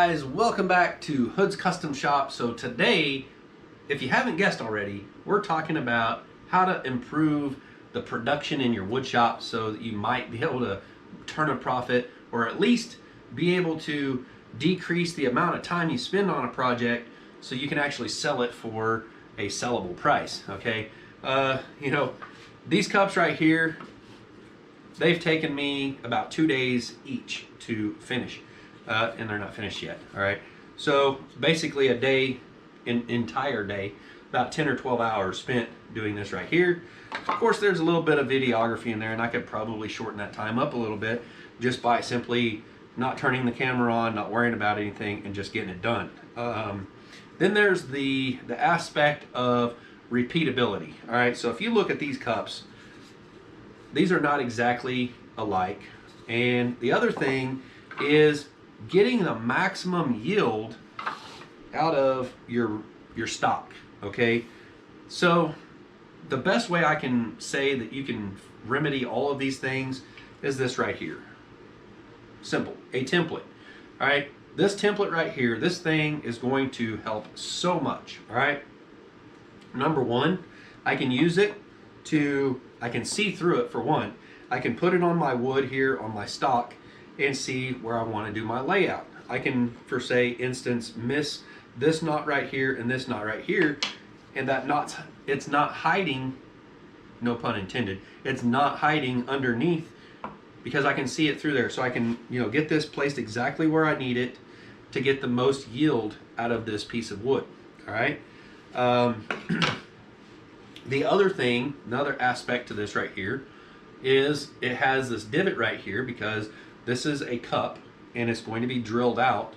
guys, welcome back to Hood's Custom Shop. So today, if you haven't guessed already, we're talking about how to improve the production in your wood shop so that you might be able to turn a profit, or at least be able to decrease the amount of time you spend on a project so you can actually sell it for a sellable price. Okay, these cups right here, they've taken me about 2 days each to finish. And they're not finished yet. All right, so basically a day, an entire day, about 10 or 12 hours spent doing this right here. Of course, there's a little bit of videography in there, and I could probably shorten that time up a little bit just by simply not turning the camera on, not worrying about anything, and just getting it done. Then there's the aspect of repeatability. All right, so if you look at these cups, these are not exactly alike, and the other thing is getting the maximum yield out of your stock. Okay, so the best way I can say that you can remedy all of these things is this right here. Simple, a template. All right, this template right here, this thing is going to help so much. All right, number one, I can use it to, I can see through it. For one, I can put it on my wood here on my stock and see where I want to do my layout. I can, for say instance, miss this knot right here and this knot right here, and that knot's, it's not hiding, no pun intended, it's not hiding underneath because I can see it through there. So I can, get this placed exactly where I need it to get the most yield out of this piece of wood. All right. The other thing, another aspect to this right here is it has this divot right here because this is a cup and it's going to be drilled out.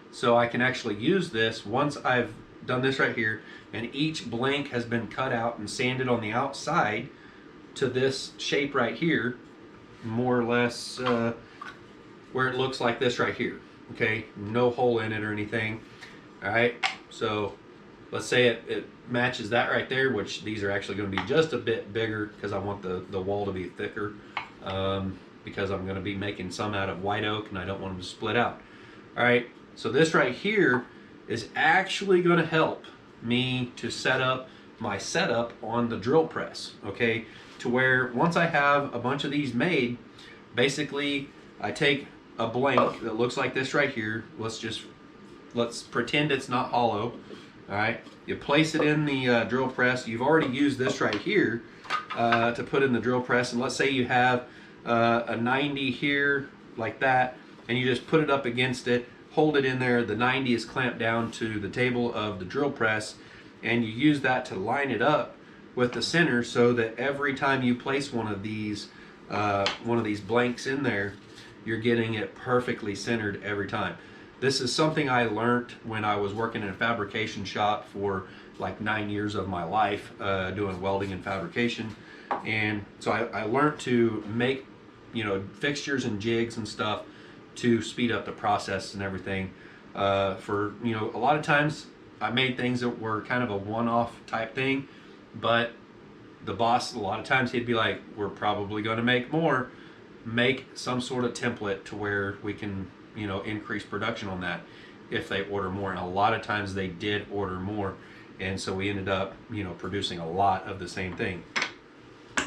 So I can actually use this once I've done this right here, and each blank has been cut out and sanded on the outside to this shape right here, more or less where it looks like this right here. Okay, no hole in it or anything. All right, so let's say it matches that right there, which these are actually going to be just a bit bigger because I want the wall to be thicker. Because I'm going to be making some out of white oak and I don't want them to split out. All right, so this right here is actually going to help me to set up my setup on the drill press, okay, to where once I have a bunch of these made, basically I take a blank that looks like this right here. Let's pretend it's not hollow. All right, you place it in the drill press. You've already used this right here to put in the drill press, and let's say you have a 90 here like that, and you just put it up against it, hold it in there. The 90 is clamped down to the table of the drill press, and you use that to line it up with the center so that every time you place one of these blanks in there, you're getting it perfectly centered every time. This is something I learned when I was working in a fabrication shop for like 9 years of my life, doing welding and fabrication. And so I learned to make fixtures and jigs and stuff to speed up the process and everything. For a lot of times I made things that were kind of a one-off type thing, but the boss, a lot of times he'd be like, we're probably going to make more, make some sort of template to where we can increase production on that if they order more. And a lot of times they did order more, and so we ended up producing a lot of the same thing.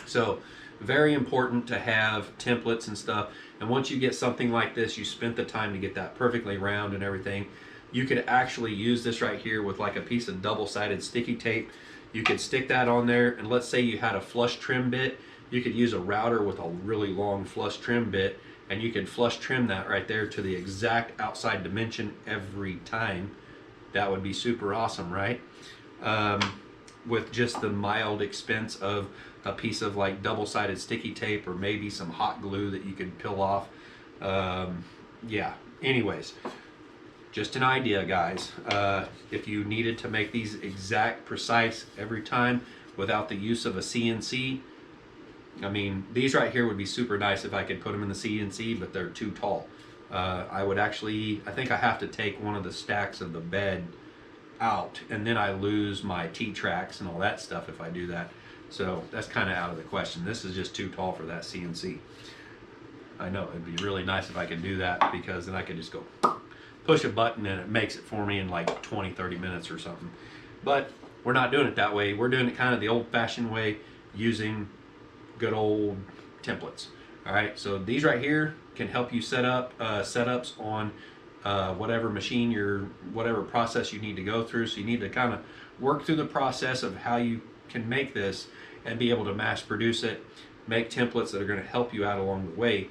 So very important to have templates and stuff. And once you get something like this, you spent the time to get that perfectly round and everything, you could actually use this right here with like a piece of double-sided sticky tape. You could stick that on there, and let's say you had a flush trim bit, you could use a router with a really long flush trim bit, and you could flush trim that right there to the exact outside dimension every time. That would be super awesome, right? With just the mild expense of a piece of like double-sided sticky tape, or maybe some hot glue that you could peel off. Yeah, anyways, just an idea, guys. If you needed to make these exact precise every time without the use of a CNC, I mean, these right here would be super nice if I could put them in the CNC, but they're too tall. I think I have to take one of the stacks of the bed out, and then I lose my T-tracks and all that stuff if I do that. So that's kind of out of the question. This is just too tall for that CNC. I know, it'd be really nice if I could do that, because then I could just go push a button and it makes it for me in like 20-30 minutes or something. But we're not doing it that way. We're doing it kind of the old-fashioned way, using good old templates. All right, so these right here can help you set up setups on whatever machine whatever process you need to go through. So you need to kind of work through the process of how you can make this and be able to mass produce it, make templates that are going to help you out along the way.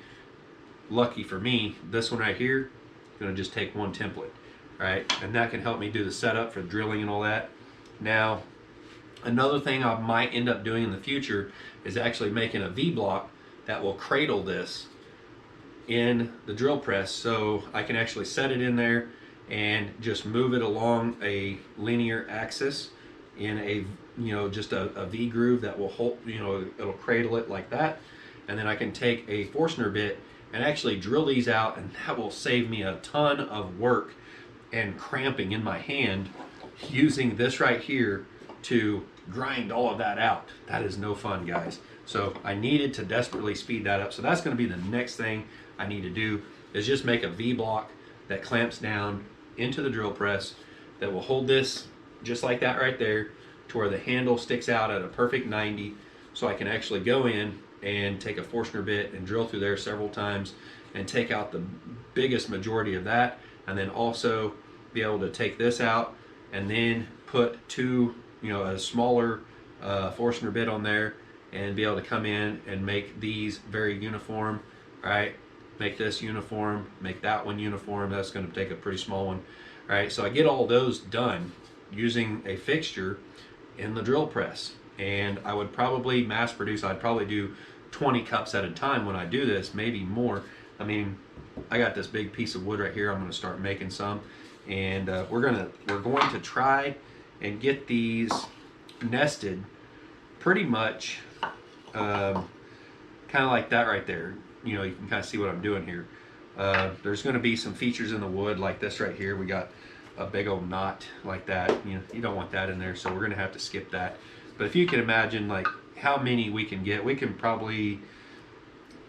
Lucky for me, this one right here is going to just take one template, right? And that can help me do the setup for drilling and all that. Now, another thing I might end up doing in the future is actually making a V-block that will cradle this in the drill press, so I can actually set it in there and just move it along a linear axis in a, just a V groove that will hold, it'll cradle it like that. And then I can take a Forstner bit and actually drill these out, and that will save me a ton of work and cramping in my hand using this right here to grind all of that out. That is no fun, guys. So I needed to desperately speed that up. So that's going to be the next thing I need to do, is just make a V-block that clamps down into the drill press that will hold this just like that right there, to where the handle sticks out at a perfect 90, so I can actually go in and take a Forstner bit and drill through there several times and take out the biggest majority of that, and then also be able to take this out and then put a smaller Forstner bit on there and be able to come in and make these very uniform, right? Make this uniform, make that one uniform. That's going to take a pretty small one, right? So I get all those done using a fixture in the drill press, and I would probably mass produce. I'd probably do 20 cups at a time when I do this, maybe more. I mean, I got this big piece of wood right here. I'm going to start making some, and we're going to try and get these nested pretty much kind of like that right there. You can kind of see what I'm doing here. There's going to be some features in the wood like this right here. We got a big old knot like that. You don't want that in there, so we're going to have to skip that. But if you can imagine like how many we can get, we can probably,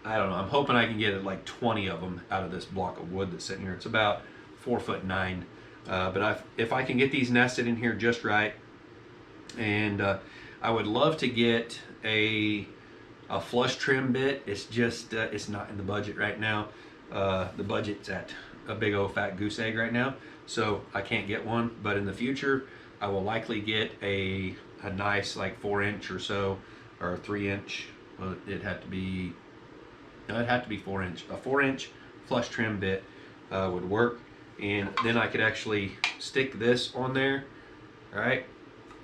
I don't know, I'm hoping I can get like 20 of them out of this block of wood that's sitting here. It's about 4'9". But if I can get these nested in here just right, and I would love to get a flush trim bit. It's just it's not in the budget right now. The budget's at a big old fat goose egg right now, so I can't get one. But in the future, I will likely get a nice like 4-inch or so, or a 3-inch. Well, it'd have to be 4-inch. A 4-inch flush trim bit would work, and then I could actually stick this on there, right?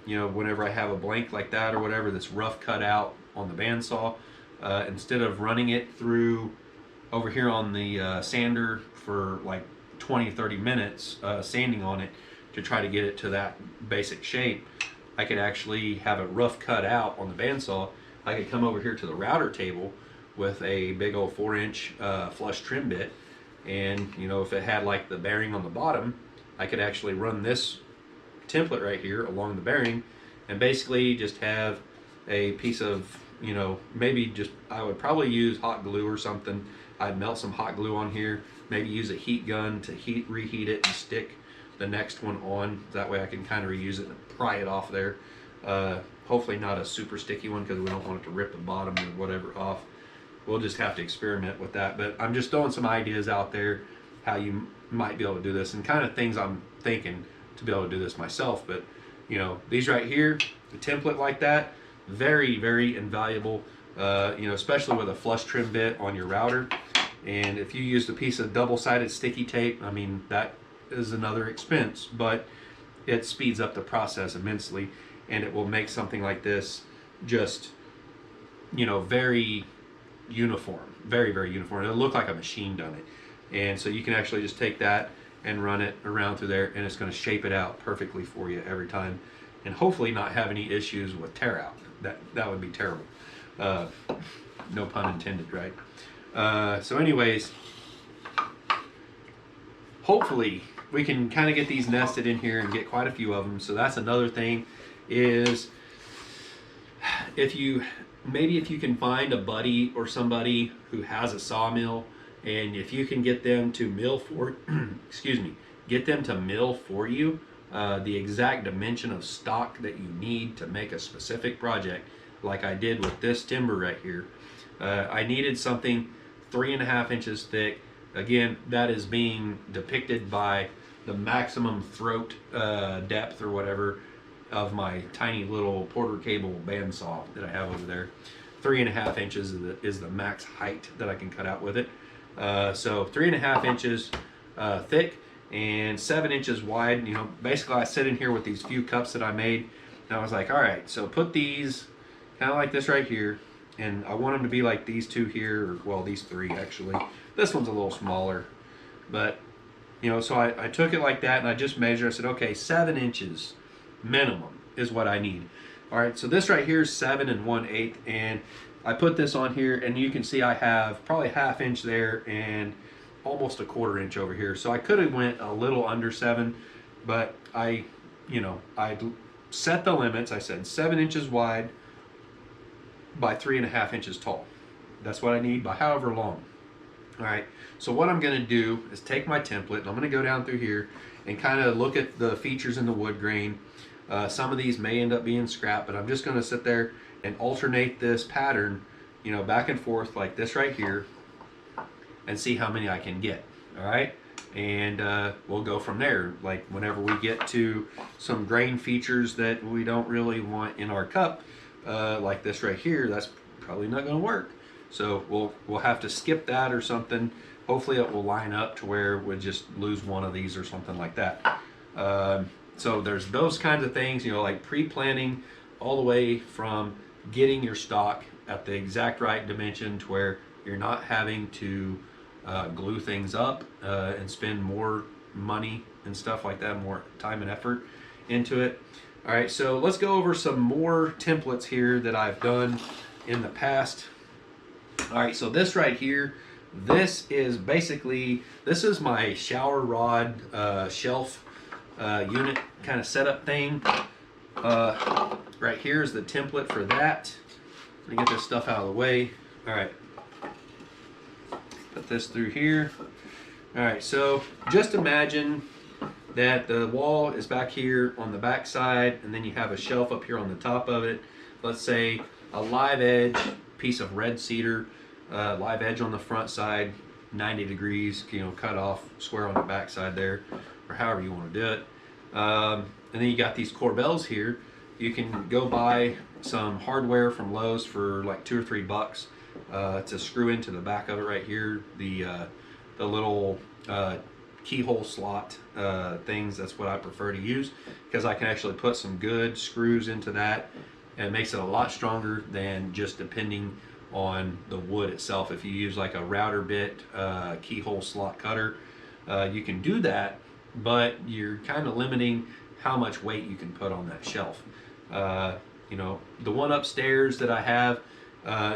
Whenever I have a blank like that or whatever that's rough cut out on the bandsaw, instead of running it through over here on the sander for like 20-30 minutes sanding on it to try to get it to that basic shape, I could actually have it rough cut out on the bandsaw. I could come over here to the router table with a big old 4-inch flush trim bit, and if it had like the bearing on the bottom, I could actually run this template right here along the bearing and basically just have a piece of, maybe just, I would probably use hot glue or something. I'd melt some hot glue on here, maybe use a heat gun to reheat it and stick the next one on. That way I can kind of reuse it and pry it off there. Hopefully not a super sticky one, because we don't want it to rip the bottom or whatever off. We'll just have to experiment with that. But I'm just throwing some ideas out there how you might be able to do this, and kind of things I'm thinking to be able to do this myself. But these right here, the template like that, very, very invaluable, especially with a flush trim bit on your router. And if you used a piece of double-sided sticky tape, I mean, that is another expense, but it speeds up the process immensely, and it will make something like this just, very uniform, very, very uniform. It'll look like a machine done it. And so you can actually just take that and run it around through there, and it's going to shape it out perfectly for you every time, and hopefully not have any issues with tear out. That would be terrible. No pun intended, right? So anyways, hopefully we can kind of get these nested in here and get quite a few of them. So that's another thing, is if you can find a buddy or somebody who has a sawmill, and if you can get them to mill for excuse me, get them to mill for you the exact dimension of stock that you need to make a specific project, like I did with this timber right here. I needed something 3.5 inches thick. Again, that is being depicted by the maximum throat depth or whatever of my tiny little Porter cable bandsaw that I have over there. 3.5 inches is the max height that I can cut out with it. So 3.5 inches thick and 7 inches wide. You know, basically I sit in here with these few cups that I made, and I was like, all right, so put these kind of like this right here, and I want them to be like these two here, or well, these three actually. This one's a little smaller, but you know, so I took it like that and I just measured. I said, okay, 7 inches minimum is what I need. All right, so this right here is 7 1/8, and I put this on here, and you can see I have probably 1/2 inch there and almost 1/4 inch over here. So I could have went a little under 7, but I set the limits. I said 7 inches wide by 3.5 inches tall. That's what I need by however long. All right, so what I'm gonna do is take my template, and I'm gonna go down through here and kind of look at the features in the wood grain. Some of these may end up being scrap, but I'm just gonna sit there and alternate this pattern, you know, back and forth like this right here, and see how many I can get. All right, and we'll go from there. Like whenever we get to some grain features that we don't really want in our cup, like this right here, that's probably not gonna work. So we'll have to skip that or something. Hopefully it will line up to where we'll just lose one of these or something like that. So there's those kinds of things, you know, like pre-planning all the way from getting your stock at the exact right dimension to where you're not having to glue things up and spend more money and stuff like that, more time and effort into it. All right, so let's go over some more templates here that I've done in the past. All right, so this right here, this is basically, this is my shower rod shelf unit kind of setup thing. Right here is the template for that. Let me get this stuff out of the way. All right, put this through here. All right, so just imagine that the wall is back here on the back side, and then you have a shelf up here on the top of it. Let's say a live edge piece of red cedar, live edge on the front side, 90 degrees, you know, cut off square on the back side there, or however you want to do it. And then you got these corbels here. You can go buy some hardware from Lowe's for like $2 or $3 to screw into the back of it right here. The little keyhole slot things. That's what I prefer to use, because I can actually put some good screws into that, and it makes it a lot stronger than just depending on the wood itself. If you use like a router bit keyhole slot cutter, you can do that, but you're kind of limiting how much weight you can put on that shelf. You know, the one upstairs that I have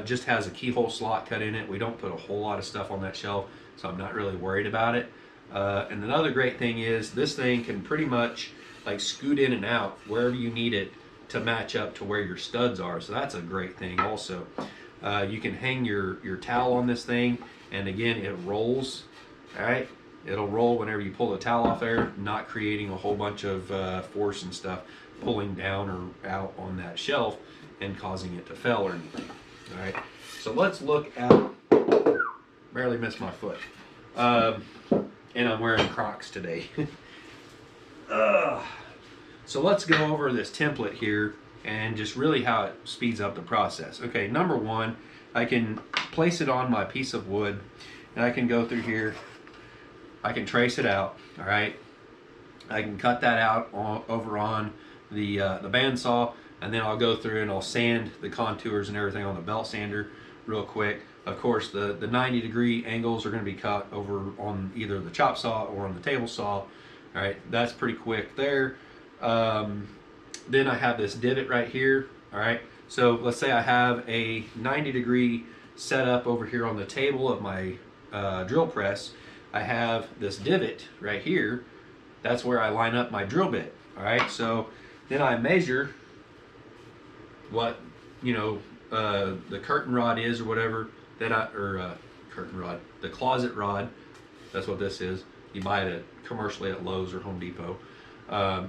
just has a keyhole slot cut in it. We don't put a whole lot of stuff on that shelf, so I'm not really worried about it. And another great thing is this thing can pretty much like scoot in and out wherever you need it to match up to where your studs are. So that's a great thing also. You can hang your towel on this thing, and again, it rolls. All right, it'll roll whenever you pull the towel off there, not creating a whole bunch of force and stuff pulling down or out on that shelf and causing it to fail or anything. All right, so let's look at, barely missed my foot. And I'm wearing Crocs today. So let's go over this template here and just really how it speeds up the process. Okay, number one, I can place it on my piece of wood, and I can go through here. I can trace it out. All right, I can cut that out over on the bandsaw, and then I'll go through and I'll sand the contours and everything on the belt sander real quick. Of course, the 90-degree angles are going to be cut over on either the chop saw or on the table saw. All right, that's pretty quick there. Then I have this divot right here. All right, so let's say I have a 90-degree setup over here on the table of my drill press. I have this divot right here. That's where I line up my drill bit. All right, so then I measure what, you know, the curtain rod is or whatever that curtain rod, the closet rod, that's what this is. You buy it commercially at Lowe's or Home Depot.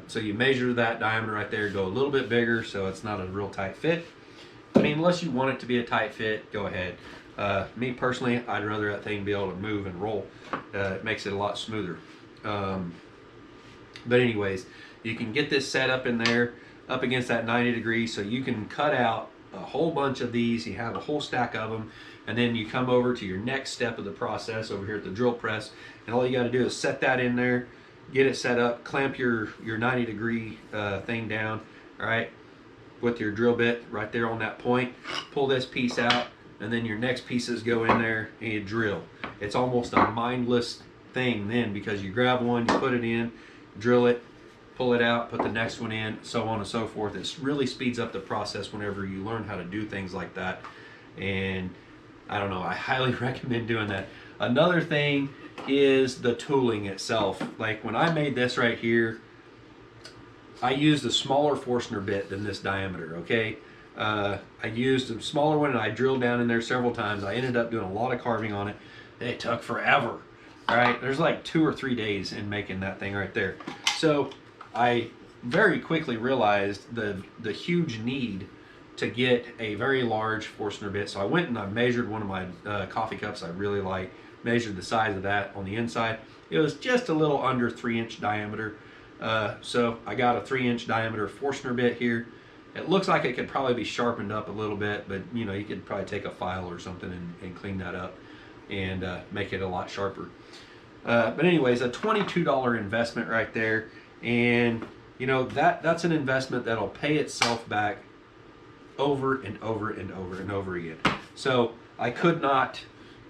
So you measure that diameter right there, go a little bit bigger so it's not a real tight fit. I mean, unless you want it to be a tight fit, go ahead. Me personally, I'd rather that thing be able to move and roll. It makes it a lot smoother. But anyways, you can get this set up in there, up against that 90 degrees, so you can cut out a whole bunch of these. You have a whole stack of them, and then you come over to your next step of the process over here at the drill press, and all you got to do is set that in there, get it set up, clamp your 90 degree thing down, all right, with your drill bit right there on that point. Pull this piece out, and then your next pieces go in there and you drill. It's almost a mindless thing then, because you grab one, you put it in, drill it, pull it out, put the next one in, so on and so forth. It really speeds up the process whenever you learn how to do things like that. And I don't know, I highly recommend doing that. Another thing is the tooling itself. Like when I made this right here, I used a smaller Forstner bit than this diameter, okay? I used a smaller one and I drilled down in there several times. I ended up doing a lot of carving on it. It took forever, all right? There's like 2 or 3 days in making that thing right there. So I very quickly realized the huge need to get a very large Forstner bit. So I went and I measured one of my coffee cups I really like, measured the size of that on the inside. It was just a little under 3-inch diameter. So I got a 3-inch diameter Forstner bit here. It looks like it could probably be sharpened up a little bit, but you know, you could probably take a file or something and clean that up and make it a lot sharper. But anyways, a $22 investment right there. And you know, that's an investment that'll pay itself back over and over and over and over again. So I could not,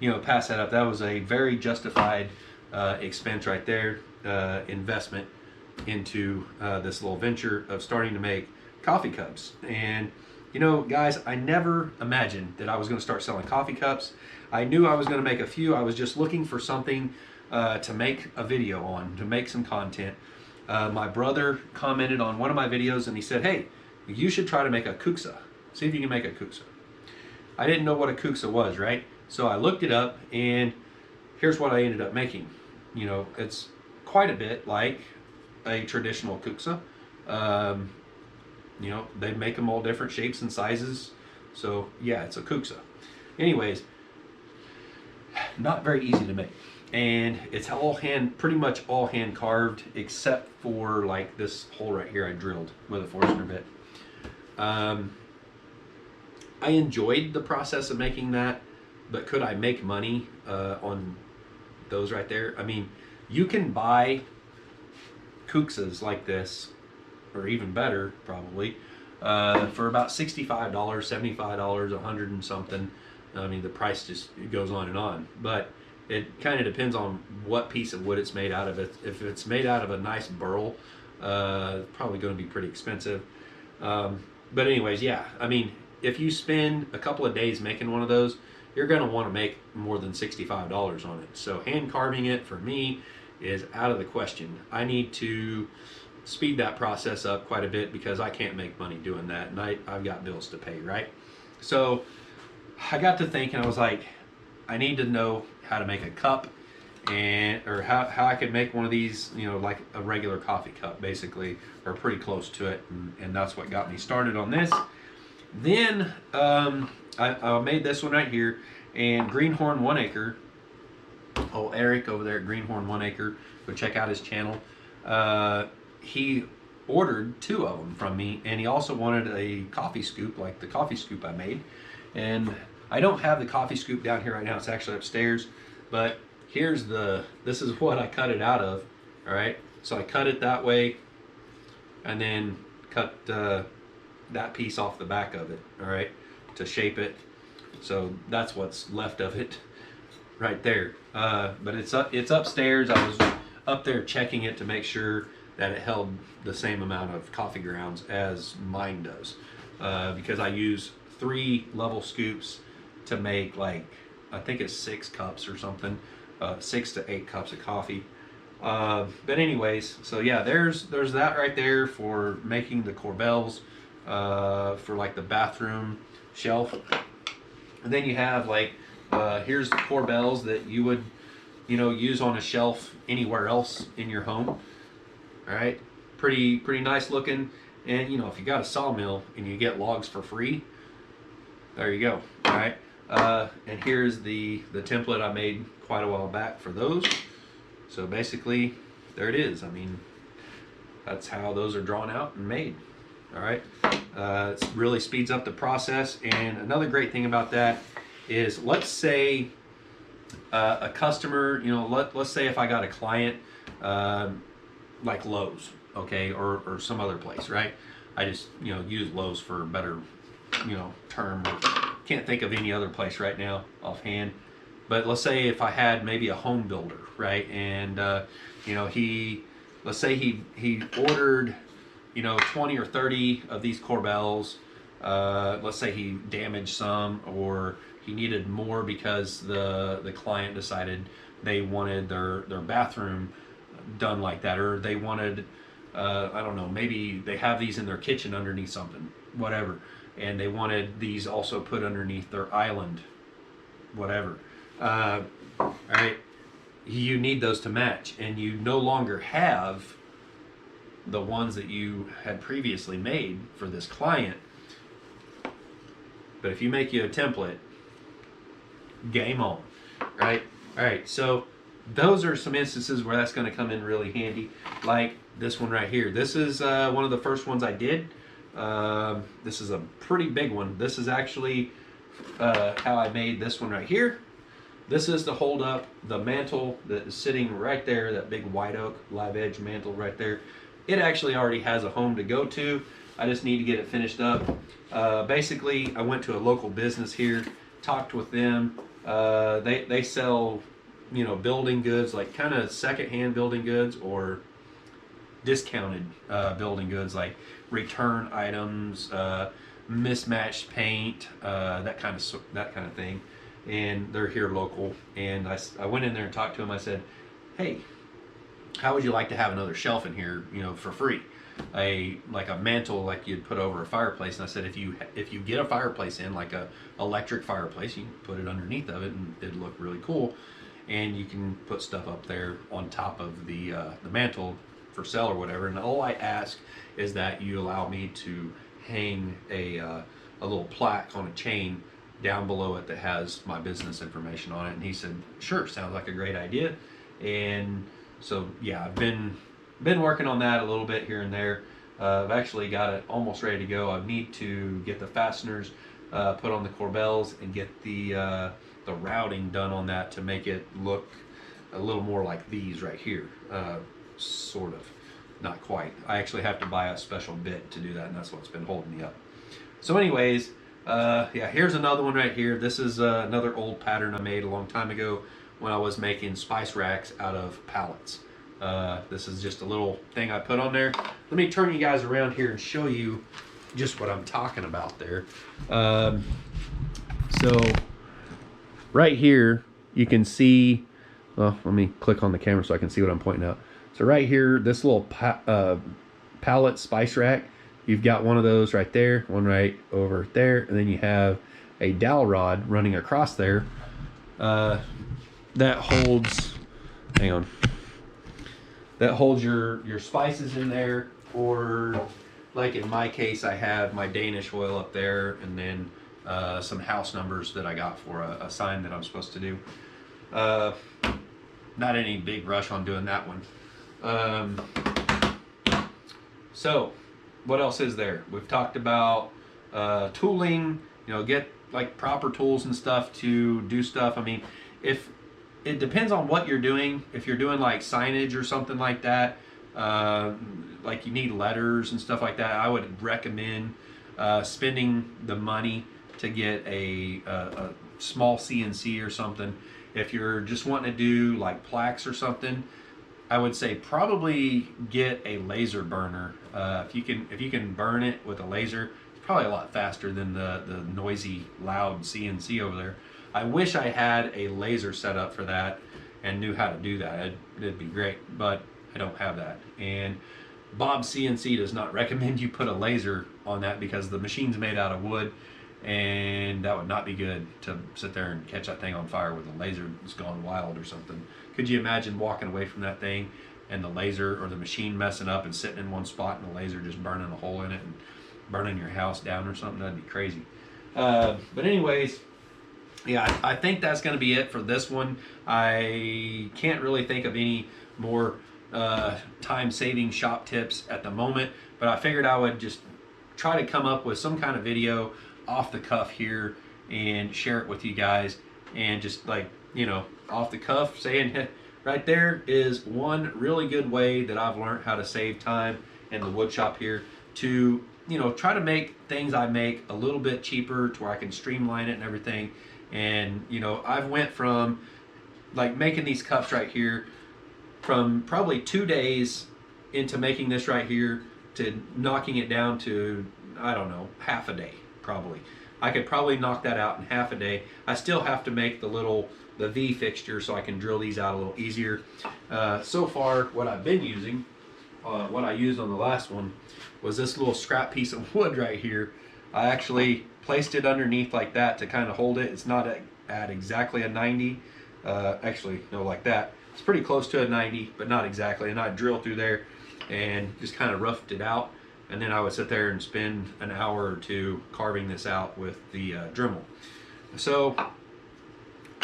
you know, pass that up. That was a very justified expense right there, investment into this little venture of starting to make coffee cups. And you know, guys, I never imagined that I was going to start selling coffee cups. I knew I was going to make a few. I was just looking for something to make a video on, to make some content. My brother commented on one of my videos and he said, hey, you should try to make a kuksa. See if you can make a kuksa. I didn't know what a kuksa was, right? So I looked it up and here's what I ended up making. You know, it's quite a bit like a traditional kuksa. You know, they make them all different shapes and sizes. So yeah, it's a kuksa. Anyways, not very easy to make. And it's all pretty much all hand carved, except for like this hole right here I drilled with a Forstner bit. I enjoyed the process of making that, but could I make money on those right there? I mean, you can buy kuksas like this, or even better probably, for about $65, $75, $100 and something. I mean, the price just goes on and on, but it kind of depends on what piece of wood it's made out of. If it's made out of a nice burl, probably going to be pretty expensive. But anyways, yeah, I mean, if you spend a couple of days making one of those, you're going to want to make more than $65 on it. So hand carving it for me is out of the question. I need to speed that process up quite a bit because I can't make money doing that, and I've got bills to pay, right? So I got to thinking, I was like, I need to know how to make a cup, or how I could make one of these, you know, like a regular coffee cup basically, or pretty close to it, and that's what got me started on this. Then I made this one right here, and Greenhorn 1 Acre, oh, Eric over there at Greenhorn 1 Acre, go check out his channel. He ordered 2 of them from me, and he also wanted a coffee scoop like the coffee scoop I made. And I don't have the coffee scoop down here right now, it's actually upstairs, but this is what I cut it out of. All right, so I cut it that way and then cut that piece off the back of it, all right, to shape it. So that's what's left of it right there. But it's upstairs. I was up there checking it to make sure that it held the same amount of coffee grounds as mine does, because I use 3 level scoops to make, like, I think it's 6 cups or something, 6 to 8 cups of coffee. But anyways, so yeah, there's that right there for making the corbels for like the bathroom shelf. And then you have like here's the corbels that you would use on a shelf anywhere else in your home. All right, pretty nice looking. And if you got a sawmill and you get logs for free, there you go. All right, and here's the template I made quite a while back for those. So basically, there it is. I mean, that's how those are drawn out and made. All right, it really speeds up the process. And another great thing about that is, let's say a customer, let's say if I got a client like Lowe's, okay, or some other place, right? I just use Lowe's for a better term. Can't think of any other place right now offhand. But let's say if I had maybe a home builder, right, and let's say he ordered 20 or 30 of these corbels. Let's say he damaged some, or he needed more because the client decided they wanted their bathroom done like that, or they wanted I don't know, maybe they have these in their kitchen underneath something, whatever, and they wanted these also put underneath their island, whatever. All right, you need those to match, and you no longer have the ones that you had previously made for this client. But if you make you a template, game on, right? All right, so those are some instances where that's going to come in really handy, like this one right here. This is one of the first ones I did. This is a pretty big one. This is actually how I made this one right here. This is to hold up the mantle that is sitting right there, that big white oak live edge mantle right there. It actually already has a home to go to. I just need to get it finished up. Basically, I went to a local business here, talked with them. They sell, building goods, like kind of secondhand building goods, or discounted building goods, like return items, mismatched paint, that kind of thing. And they're here local. And I went in there and talked to them. I said, hey, how would you like to have another shelf in here, for free? Like a mantle like you'd put over a fireplace. And I said, if you get a fireplace in, like a electric fireplace, you can put it underneath of it and it'd look really cool. And you can put stuff up there on top of the mantle for sale or whatever. And all I ask is that you allow me to hang a little plaque on a chain down below it that has my business information on it. And he said, sure, sounds like a great idea. And so yeah, I've been working on that a little bit here and there. I've actually got it almost ready to go. I need to get the fasteners put on the corbels and get the routing done on that to make it look a little more like these right here. Sort of, not quite. I actually have to buy a special bit to do that, and that's what's been holding me up. So anyways, yeah, here's another one right here. This is another old pattern I made a long time ago when I was making spice racks out of pallets. This is just a little thing I put on there. Let me turn you guys around here and show you just what I'm talking about there. So right here you can see, well, let me click on the camera so I can see what I'm pointing out. So right here, this little pallet spice rack, you've got one of those right there, one right over there, and then you have a dowel rod running across there that holds, hang on, that holds your spices in there. Or like in my case, I have my Danish oil up there, and then some house numbers that I got for a sign that I'm supposed to do. Not any big rush on doing that one. So what else is there? We've talked about tooling, get like proper tools and stuff to do stuff. I mean, if it depends on what you're doing. If you're doing like signage or something like that, like you need letters and stuff like that, I would recommend spending the money to get a small CNC or something. If you're just wanting to do like plaques or something, I would say probably get a laser burner. If you can burn it with a laser, it's probably a lot faster than the noisy, loud CNC over there. I wish I had a laser set up for that and knew how to do that. It'd be great, but I don't have that. And Bob CNC does not recommend you put a laser on that because the machine's made out of wood, and that would not be good to sit there and catch that thing on fire with a laser that's gone wild or something. Could you imagine walking away from that thing and the laser or the machine messing up and sitting in one spot and the laser just burning a hole in it and burning your house down or something? That'd be crazy. But anyways, yeah, I think that's going to be it for this one. I can't really think of any more time-saving shop tips at the moment, but I figured I would just try to come up with some kind of video off the cuff here and share it with you guys, and just like, you know, off the cuff saying right there is one really good way that I've learned how to save time in the wood shop here, to, you know, try to make things I make a little bit cheaper to where I can streamline it and everything. And, you know, I've went from like making these cups right here from probably 2 days into making this right here to knocking it down to, I don't know, half a day probably. I could probably knock that out in half a day. I still have to make the V fixture so I can drill these out a little easier. So far, what I've been using, what I used on the last one, was this little scrap piece of wood right here. I actually placed it underneath like that to kind of hold it. It's not at exactly a 90. Actually, no, like that. It's pretty close to a 90, but not exactly. And I drilled through there and just kind of roughed it out. And then I would sit there and spend an hour or two carving this out with the Dremel. So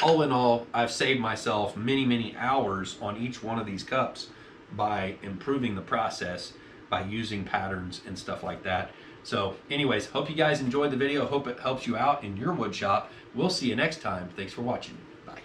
all in all, I've saved myself many, many hours on each one of these cups by improving the process, by using patterns and stuff like that. So anyways, hope you guys enjoyed the video. Hope it helps you out in your wood shop. We'll see you next time. Thanks for watching. Bye.